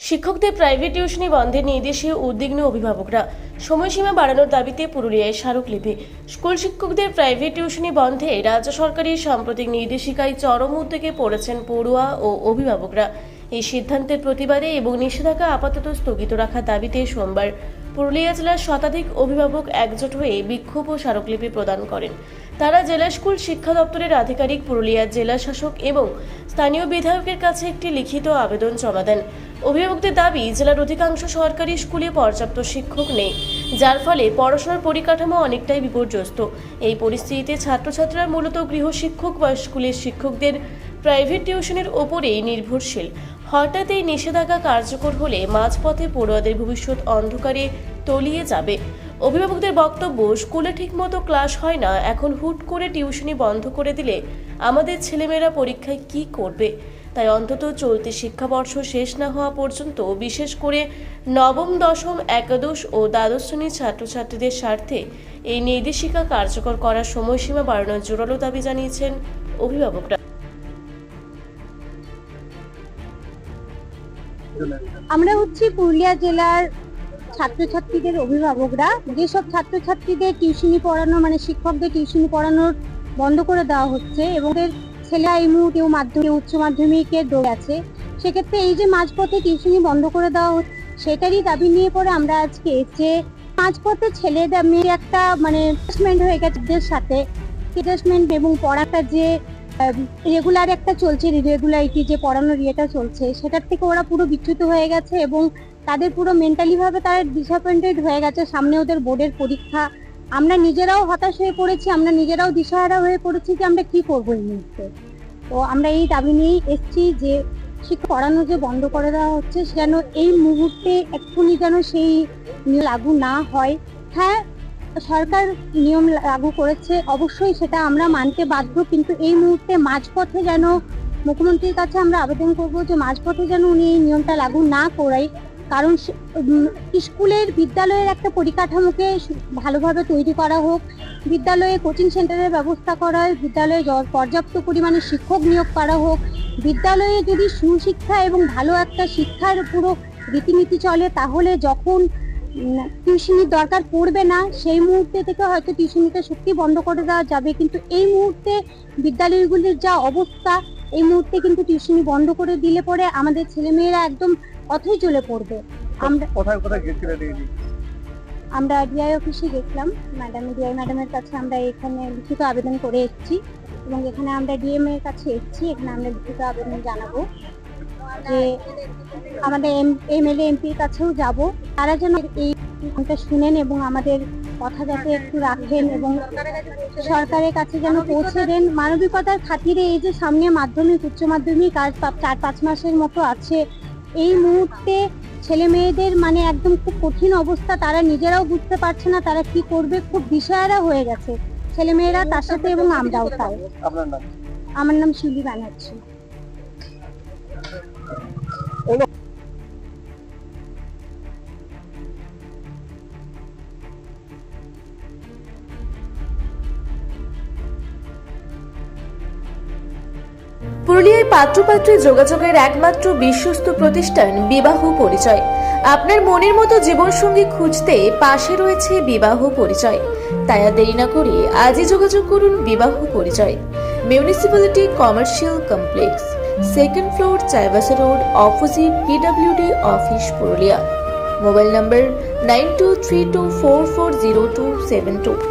শিক্ষকদের প্রাইভেট টিউশনি বন্ধের নির্দেশে উদ্বিগ্ন অভিভাবকরা। সময়সীমা বাড়ানোর দাবিতে পুরুলিয়ায় স্মারকলিপি। স্কুল শিক্ষকদের প্রাইভেট টিউশনি বন্ধে রাজ্য সরকারের সাম্প্রতিক নির্দেশিকায় চরম উদ্বেগে পড়েছেন পড়ুয়া ও অভিভাবকরা। এই সিদ্ধান্তের প্রতিবাদে এবং নিষেধাজ্ঞা আপাতত স্থগিত রাখার দাবিতে সোমবার পুরুলিয়া জেলার শতাধিক অভিভাবক একজোট হয়ে বিক্ষোভ ও স্মারকলিপি প্রদান করেন। তারা জেলা স্কুল শিক্ষা দপ্তরের আধিকারিক, পুরুলিয়ার জেলা শাসক এবং স্থানীয় বিধায়কের কাছে একটি লিখিত আবেদন জমা দেন। অভিভাবকদের দাবি, জেলার অধিকাংশ সরকারি স্কুলে পর্যাপ্ত শিক্ষক নেই, যার ফলে পড়াশোনার পরিকাঠামো অনেকটাই বিপর্যস্ত। এই পরিস্থিতিতে ছাত্রছাত্রীরা মূলত গৃহশিক্ষক বা স্কুলের শিক্ষকদের প্রাইভেট টিউশনের ওপরেই নির্ভরশীল। হঠাৎ এই নিষেধাজ্ঞা কার্যকর হলে মাঝপথে পড়ুয়াদের ভবিষ্যৎ অন্ধকারে তলিয়ে যাবে। অভিভাবকদের বক্তব্য, স্কুলে ঠিকমতো ক্লাস হয় না, এখন হুট করে টিউশনি বন্ধ করে দিলে আমাদের ছেলেমেয়েরা পরীক্ষায় কি করবে? তাই অন্তত চলতি শিক্ষাবর্ষ শেষ না হওয়া পর্যন্ত, বিশেষ করে নবম, দশম, একাদশ ও দ্বাদশ শ্রেণীর ছাত্রছাত্রীদের স্বার্থে এই নির্দেশিকা কার্যকর করার সময়সীমা বাড়ানোর জোরালো দাবি জানিয়েছেন অভিভাবকরা। আমরা পুরুলিয়া জেলার ছাত্রছাত্রীদের অভিভাবকরা। যেসব ছাত্রছাত্রীদের টিউশনি পড়ানো শিক্ষকদের টিউশনি পড়ানোর বন্ধ করে দেওয়া হচ্ছে এবং ছেলে এই মুহূর্তে মাধ্যমিক, উচ্চ মাধ্যমিকের দৌড়ে আছে, সেক্ষেত্রে এই যে মাঝপথে টিউশনি বন্ধ করে দেওয়া হচ্ছে, সেটারই দাবি নিয়ে পরে আমরা আজকে এসে মাঝপথে ছেলেদের মেয়ে একটা অ্যাডজাস্টমেন্ট হয়ে গেছে ওদের সাথে, অ্যাডজাস্টমেন্ট এবং পড়াটা যে রেগুলার একটা চলছে, রেগুলারিটি যে পড়ানোর ইয়েটা চলছে, সেটার থেকে ওরা পুরো বিচ্যুত হয়ে গেছে এবং তাদের পুরো মেন্টালি ভাবে তারা ডিসঅ্যাপয়েন্টেড হয়ে গেছে। সামনে ওদের বোর্ডের পরীক্ষা, আমরা নিজেরাও হতাশ হয়ে পড়েছি, আমরা নিজেরাও দিশাহারা হয়ে পড়েছি যে আমরা কি করবো এই মুহূর্তে। তো আমরা এই দাবি নিয়েই এসেছি যে শিক্ষা পড়ানো যে বন্ধ করে দেওয়া হচ্ছে, যেন এই মুহূর্তে এক্ষুনি যেন সেই লাগু না হয়। হ্যাঁ, সরকার নিয়ম লাগু করেছে, অবশ্যই সেটা আমরা মানতে বাধ্য, কিন্তু এই মুহূর্তে মাঝপথে যেন মুখ্যমন্ত্রীর কাছে আমরা আবেদন করব যে মাঝপথে যেন উনি এই নিয়মটা লাগু না করায়। কারণ স্কুলের, বিদ্যালয়ের একটা পরিকাঠামোকে ভালোভাবে তৈরি করা হোক, বিদ্যালয়ে কোচিং সেন্টারের ব্যবস্থা করা হয়, বিদ্যালয়ে পর্যাপ্ত পরিমাণে শিক্ষক নিয়োগ করা হোক, বিদ্যালয়ে যদি সুশিক্ষা এবং ভালো একটা শিক্ষার পুরো রীতিনীতি চলে, তাহলে যখন টিউশনির দরকার পড়বে না, সেই মুহূর্তে থেকে হয়তো টিউশনিটা সত্যি বন্ধ করে দেওয়া যাবে। কিন্তু এই মুহূর্তে বিদ্যালয়গুলির যা অবস্থা, এই মুহূর্তে কিন্তু টিউশনি বন্ধ করে দিলে পরে আমাদের ছেলেমেয়েরা একদম পথেই চলে পড়বে। আমরা ডিআই অফিসে গেছিলাম, ডিআই ম্যাডামের কাছে আমরা এখানে লিখিত আবেদন করে এসেছি এবং এখানে আমরা ডিএম এর কাছে এসেছি। এখানে আমরা লিখিত আবেদন জানাবো যে আমাদের এমএলএ এমপির কাছেও যাব, তারা যেন এইটা শুনেন এবং আমাদের কথা যাতে একটু রাখেন এবং সরকারের কাছে যেন পৌঁছে দেন। মানবিকতার খাতিরে এই যে সামনে মাধ্যমিক, উচ্চ মাধ্যমিক আর 4-5 মাসের মতো আছে, এই মুহূর্তে ছেলে মেয়েদের একদম খুব কঠিন অবস্থা, তারা নিজেরাও বুঝতে পারছে না তারা কি করবে, খুব দিশাহারা হয়ে গেছে ছেলেমেয়েরা, তার সাথে এবং আমরাও তাই। আমার নাম শিলি ব্যানার্জি। পুরুলিয়ায় পাত্রপাত্রী যোগাযোগের একমাত্র বিশ্বস্ত প্রতিষ্ঠান বিবাহ পরিচয়। আপনার মনের মতো জীবনসঙ্গী খুঁজতে পাশে রয়েছে বিবাহ পরিচয়। তাই আর দেরি না করে আজই যোগাযোগ করুন বিবাহ পরিচয়। Municipality commercial complex, 2nd floor, Chaibasa road, opposite PWD office, Purulia. Mobile নম্বর 9232440272।